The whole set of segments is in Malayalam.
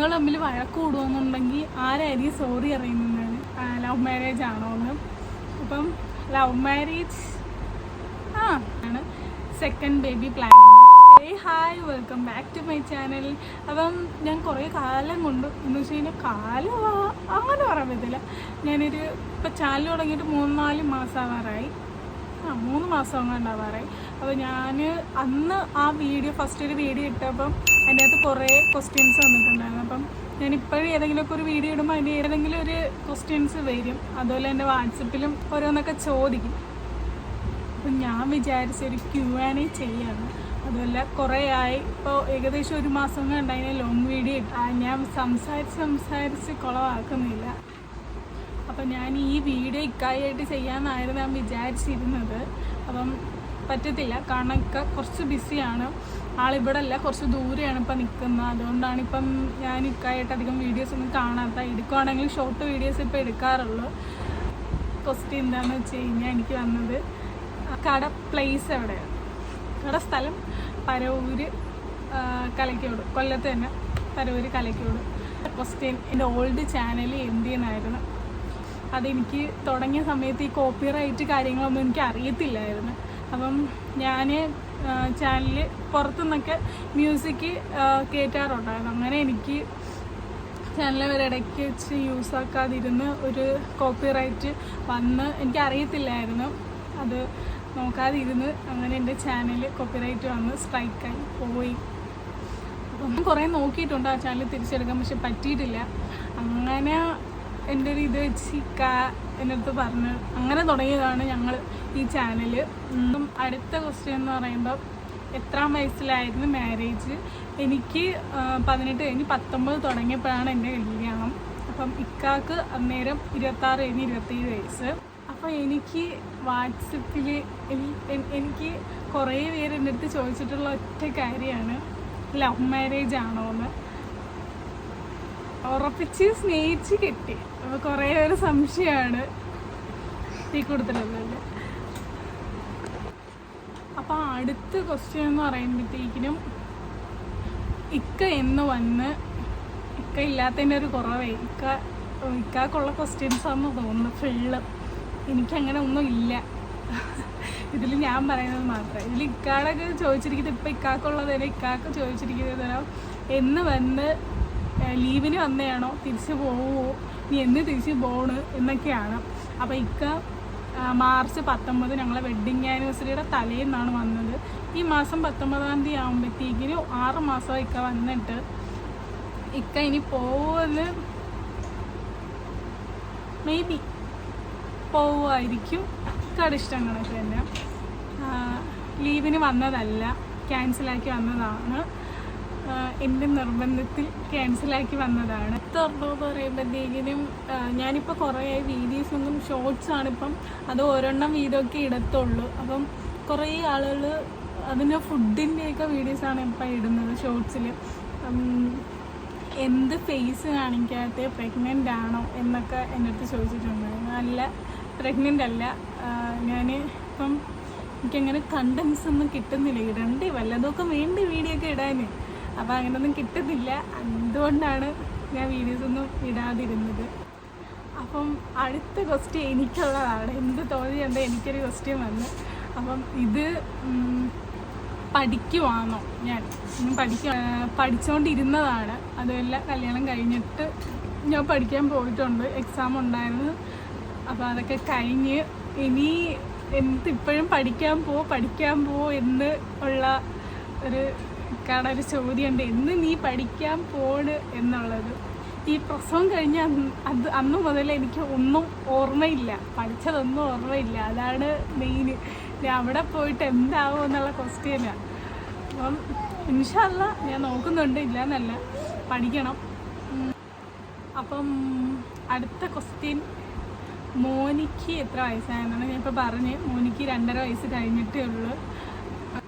നിങ്ങൾ തമ്മിൽ വഴക്ക് കൂടുമെന്നുണ്ടെങ്കിൽ ആരായിരിക്കും സോറി അറിയുന്നതാണ്? ലവ് മാരേജ് ആണോ എന്ന്. അപ്പം ലവ് മാരേജ് ആണ്. Second baby planning. Hi, welcome back to my channel. അപ്പം ഞാൻ കുറേ കാലം കൊണ്ട് എന്ന് വെച്ച് കഴിഞ്ഞാൽ അങ്ങനെ പറയാൻ പറ്റില്ല. ഞാനൊരു ഇപ്പം ചാനൽ തുടങ്ങിയിട്ട് 3-4 മാസം ആവാറായി. 3 മാസം അങ്ങോട്ടാവാറായി. അപ്പോൾ ഞാൻ അന്ന് ആ വീഡിയോ ഫസ്റ്റ് ഒരു വീഡിയോ ഇട്ടപ്പം അതിൻ്റെ അകത്ത് കുറേ ക്വസ്റ്റ്യൻസ് വന്നിട്ടുണ്ടായിരുന്നു. അപ്പം ഞാനിപ്പോഴും ഏതെങ്കിലുമൊക്കെ ഒരു വീഡിയോ ഇടുമ്പോൾ അതിന് ഏതെങ്കിലും ഒരു ക്വസ്റ്റ്യൻസ് വരും. അതുപോലെ എൻ്റെ വാട്സപ്പിലും ഓരോന്നൊക്കെ ചോദിക്കും. അപ്പം ഞാൻ വിചാരിച്ചൊരു Q&A ചെയ്യാമെന്ന്. അതുപോലെ കുറേ ആയി, ഇപ്പോൾ ഏകദേശം 1 മാസം കൊണ്ട് അതിനെ ലോങ് വീഡിയോ ഞാൻ സംസാരിച്ച് കുളവാക്കുന്നില്ല. അപ്പം ഞാൻ ഈ വീഡിയോ ഇക്കായിട്ട് ചെയ്യാമെന്നായിരുന്നു ഞാൻ വിചാരിച്ചിരുന്നത്. അപ്പം പറ്റത്തില്ല, കാരണം കുറച്ച് ബിസിയാണ്. ആളിവിടെ അല്ല, കുറച്ച് ദൂരെയാണ് ഇപ്പം നിൽക്കുന്നത്. അതുകൊണ്ടാണ് ഇപ്പം ഞാൻ ഇക്കായിട്ട് അധികം വീഡിയോസ് ഒന്നും കാണാത്ത. എടുക്കുവാണെങ്കിൽ ഷോർട്ട് വീഡിയോസ് ഇപ്പോൾ എടുക്കാറുള്ളൂ. ക്വസ്റ്റ്യൻ എന്താണെന്ന് വെച്ച് കഴിഞ്ഞാൽ എനിക്ക് വന്നത് കട പ്ലേസ് എവിടെയാണ്? കട സ്ഥലം പരവൂര് കലയ്ക്കോട്, കൊല്ലത്ത് തന്നെ പരവൂര് കലയ്ക്കോട്. ക്വസ്റ്റ്യൻ എൻ്റെ ഓൾഡ് ചാനൽ എന്തിയെന്നായിരുന്നു. അതെനിക്ക് തുടങ്ങിയ സമയത്ത് ഈ കോപ്പിറൈറ്റ് കാര്യങ്ങളൊന്നും എനിക്ക് അറിയത്തില്ലായിരുന്നു. അപ്പം ഞാൻ ചാനലിൽ പുറത്തുനിന്നൊക്കെ മ്യൂസിക് കയറ്റാറുണ്ടായിരുന്നു. അങ്ങനെ എനിക്ക് ചാനൽ ഒരിടയ്ക്ക് വെച്ച് യൂസ് ആക്കാതിരുന്ന് ഒരു കോപ്പിറൈറ്റ് വന്ന് എനിക്കറിയത്തില്ലായിരുന്നു. അത് നോക്കാതിരുന്ന് അങ്ങനെ എൻ്റെ ചാനൽ കോപ്പിറൈറ്റ് വന്ന് സ്ട്രൈക്കായി പോയി. അപ്പം കുറേ നോക്കിയിട്ടുണ്ട് ആ ചാനൽ തിരിച്ചെടുക്കാൻ, പക്ഷെ പറ്റിയിട്ടില്ല. അങ്ങനെ എൻ്റെ ഒരു ഇത് വെച്ച് എൻ്റെ അടുത്ത് പറഞ്ഞ് അങ്ങനെ തുടങ്ങിയതാണ് ഞങ്ങൾ ഈ ചാനൽ. അടുത്ത ക്വസ്റ്റ്യൻ എന്ന് പറയുമ്പോൾ എത്രാം വയസ്സിലായിരുന്നു മാരേജ്? എനിക്ക് 18 കഴിഞ്ഞ് 19 തുടങ്ങിയപ്പോഴാണ് എൻ്റെ കല്യാണം. അപ്പം ഇക്കാക്ക് അന്നേരം 26 കഴിഞ്ഞ് 27 വയസ്സ്. അപ്പോൾ എനിക്ക് വാട്സപ്പിൽ എനിക്ക് കുറേ പേര് എൻ്റെ അടുത്ത് ചോദിച്ചിട്ടുള്ള ഒറ്റ കാര്യമാണ് ലവ് മാരേജ് ആണോ എന്ന്. ഉറപ്പിച്ച് സ്നേഹിച്ച് കെട്ടി. അപ്പോൾ കുറേ ഒരു സംശയമാണ് ഈ കൊടുത്തിട്ടുള്ളത്. അപ്പോൾ അടുത്ത ക്വസ്റ്റ്യൻ എന്ന് പറയുമ്പോഴത്തേക്കിനും ഇക്ക എന്ന് വന്ന് ഇക്ക ഇല്ലാത്തതിൻ്റെ ഒരു കുറവേ ഇക്കാക്കുള്ള ക്വസ്റ്റ്യൻസാണെന്ന് തോന്നുന്നു ഫുള്ള്. എനിക്കങ്ങനെ ഒന്നും ഇല്ല ഇതിൽ. ഞാൻ പറയുന്നത് മാത്രമേ ഇതിൽ ഇക്കാടൊക്കെ ചോദിച്ചിരിക്കുന്നത്. ഇപ്പം ഇക്കാക്കുള്ളത് തന്നെ ഇക്കാക്ക് ചോദിച്ചിരിക്കുന്നത് എന്ന് വന്ന് ലീവിന് വന്നതാണോ, തിരിച്ച് പോവുമോ, നീ എന്ന് തിരിച്ച് പോണ് എന്നൊക്കെയാണ്. അപ്പോൾ ഇക്ക മാർച്ച് 19 ഞങ്ങളെ വെഡ്ഡിങ് ആനിവേഴ്സറിയുടെ തലേന്നാണ് വന്നത്. ഈ മാസം 19-ാം തീയതി ആകുമ്പോഴത്തേക്കിനും 6 മാസമായി ഇക്ക വന്നിട്ട്. ഇക്ക ഇനി പോവുമെന്ന് മേ ബി പോവുമായിരിക്കും. ഇക്കയുടെ ഇഷ്ടം കണക്ക് തന്നെ. ലീവിന് വന്നതല്ല, ക്യാൻസലാക്കി വന്നതാണ്. എൻ്റെ നിർബന്ധത്തിൽ ക്യാൻസലാക്കി വന്നതാണ്. എന്ന് പറയുമ്പോഴത്തേക്കിനും ഞാനിപ്പോൾ കുറേ വീഡിയോസൊന്നും ഷോർട്സാണിപ്പം, അത് ഒരെണ്ണം വീഡിയോക്കെ ഇടത്തുള്ളൂ. അപ്പം കുറേ ആളുകൾ അതിൻ്റെ ഫുഡിൻ്റെയൊക്കെ വീഡിയോസാണ് ഇപ്പം ഇടുന്നത് ഷോർട്സിൽ. എന്ത് ഫേസ് കാണിക്കാത്ത പ്രഗ്നൻ്റ് ആണോ എന്നൊക്കെ എൻ്റെ അടുത്ത് ചോദിച്ചിട്ടുണ്ടായിരുന്നു. അല്ല, പ്രഗ്നൻ്റ് അല്ല. ഞാൻ ഇപ്പം എനിക്കങ്ങനെ കണ്ടൻസ് ഒന്നും കിട്ടുന്നില്ല. ഇടണ്ടേ, വല്ലതൊക്കെ വേണ്ടി വീഡിയോ ഒക്കെ ഇടാൻ. അപ്പോൾ അങ്ങനെയൊന്നും കിട്ടുന്നില്ല. അതുകൊണ്ടാണ് ഞാൻ വീഡിയോസൊന്നും ഇടാതിരുന്നത്. അപ്പം അടുത്ത ക്വസ്റ്റ്യൻ എനിക്കുള്ളതാണ്. എന്ത് തോന്നിയുണ്ട് എനിക്കൊരു ക്വസ്റ്റ്യൻ വന്നു. അപ്പം ഇത് പഠിക്കുവാണോ? ഞാൻ പഠിച്ചുകൊണ്ടിരുന്നതാണ്. അതുമല്ല, കല്യാണം കഴിഞ്ഞിട്ട് ഞാൻ പഠിക്കാൻ പോയിട്ടുണ്ട്. എക്സാം ഉണ്ടായിരുന്നു. അപ്പോൾ അതൊക്കെ കഴിഞ്ഞ് ഇനി ഇപ്പോഴും പഠിക്കാൻ പോ എന്ന് ഉള്ള ഒരു ഒരു ചോദ്യമുണ്ട്. എന്ന് നീ പഠിക്കാൻ പോണ് എന്നുള്ളത്. ഈ പ്രസവം കഴിഞ്ഞ അന്ന് മുതൽ എനിക്ക് ഒന്നും ഓർമ്മയില്ല, പഠിച്ചതൊന്നും ഓർമ്മയില്ല. അതാണ് മെയിൻ. അവിടെ പോയിട്ട് എന്താവും എന്നുള്ള ക്വസ്റ്റ്യനാണ്. അപ്പം ഇൻഷാ അല്ലാ ഞാൻ നോക്കുന്നുണ്ട്, ഇല്ല എന്നല്ല, പഠിക്കണം. അപ്പം അടുത്ത ക്വസ്റ്റ്യൻ, മോനിക്ക് എത്ര വയസ്സായെന്നാണ് ഞാനിപ്പോൾ പറഞ്ഞ്. മോനിക്ക് 2.5 വയസ്സ് കഴിഞ്ഞിട്ടേ ഉള്ളൂ.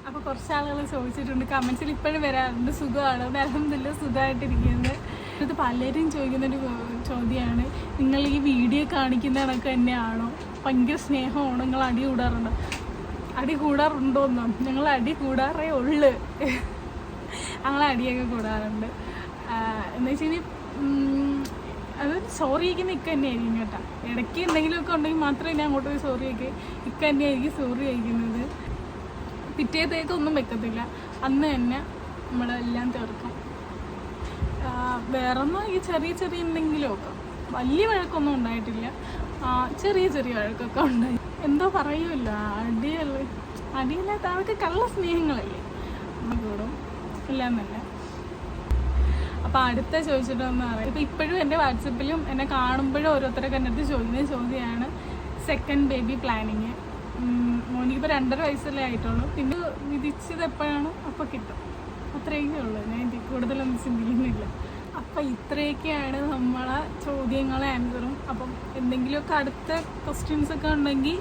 അപ്പോൾ കുറച്ച് ആളുകൾ ചോദിച്ചിട്ടുണ്ട്, കമൻസിൽ ഇപ്പോഴും വരാറുണ്ട്, സുഖമാണ്? അൽഹംദുലില്ലാ സുഖമായിട്ടിരിക്കുന്നത്. ഇത് പലരും ചോദിക്കുന്നൊരു ചോദ്യമാണ്, നിങ്ങൾ ഈ വീഡിയോ കാണിക്കുന്ന കണക്ക് തന്നെയാണോ? ഭയങ്കര സ്നേഹമാണോ? നിങ്ങൾ അടി കൂടാറുണ്ടോ? അടി കൂടാറുണ്ടോന്നോ? ഞങ്ങൾ അടി കൂടാറേ ഉള്ളു. ഞങ്ങൾ അടിയൊക്കെ കൂടാറുണ്ട്. എന്ന് വെച്ച് കഴിഞ്ഞാൽ അത് സോറി അയക്കുന്ന ഇക്ക തന്നെയായിരിക്കും കേട്ടോ. ഇടയ്ക്ക് എന്തെങ്കിലുമൊക്കെ ഉണ്ടെങ്കിൽ മാത്രമേ ഞാൻ അങ്ങോട്ട് പോയി സോറി അയക്കുക. ഇക്ക തന്നെയായിരിക്കും സോറി അയക്കുന്നത്. പിറ്റേത്തേക്കൊന്നും വെക്കത്തില്ല, അന്ന് തന്നെ നമ്മളെല്ലാം തീർക്കും. വേറൊന്നും ഈ ചെറിയ ചെറിയ എന്തെങ്കിലുമൊക്കെ, വലിയ വഴക്കൊന്നും ഉണ്ടായിട്ടില്ല. ചെറിയ ചെറിയ വഴക്കൊക്കെ ഉണ്ടായി. എന്തോ പറയുമല്ലോ, അടിയില്ലാത്ത അതൊക്കെ കള്ള സ്നേഹങ്ങളല്ലേ, നമ്മൾ കൂടും എല്ലാം തന്നെ. അപ്പോൾ അടുത്ത ചോദിച്ചിട്ടെന്ന് പറയാം, ഇപ്പോൾ ഇപ്പോഴും എൻ്റെ വാട്സപ്പിലും എന്നെ കാണുമ്പോഴും ഓരോരുത്തരൊക്കെ എൻ്റെ അടുത്ത് ചോദിക്കുന്ന ചോദ്യമാണ് സെക്കൻഡ് ബേബി പ്ലാനിങ്. മോനിക്കിപ്പോൾ 2.5 വയസ്സല്ലേ ആയിട്ടുള്ളൂ. പിന്നെ വിധിച്ചത് എപ്പോഴാണ് അപ്പോൾ കിട്ടും, അത്രയൊക്കെ ഉള്ളൂ. ഞാൻ ഇതിൽ കൂടുതലൊന്നും ചിന്തിക്കുന്നില്ല. അപ്പം ഇത്രയൊക്കെയാണ് നമ്മളെ ചോദ്യങ്ങളും ആൻസറും. അപ്പം എന്തെങ്കിലുമൊക്കെ അടുത്ത ക്വസ്റ്റ്യൻസൊക്കെ ഉണ്ടെങ്കിൽ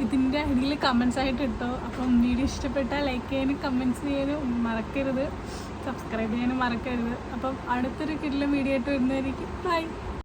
ഇതിൻ്റെ അടിയിൽ കമൻസ് ആയിട്ട് ഇട്ടോ. അപ്പം വീഡിയോ ഇഷ്ടപ്പെട്ടാൽ ലൈക്ക് ചെയ്യാനും കമൻറ്റ്സ് ചെയ്യാനും മറക്കരുത്, സബ്സ്ക്രൈബ് ചെയ്യാനും മറക്കരുത്. അപ്പം അടുത്തൊരു കിടിലൻ വീഡിയോ ആയിട്ട് വരുന്നതായിരിക്കും. ബൈ.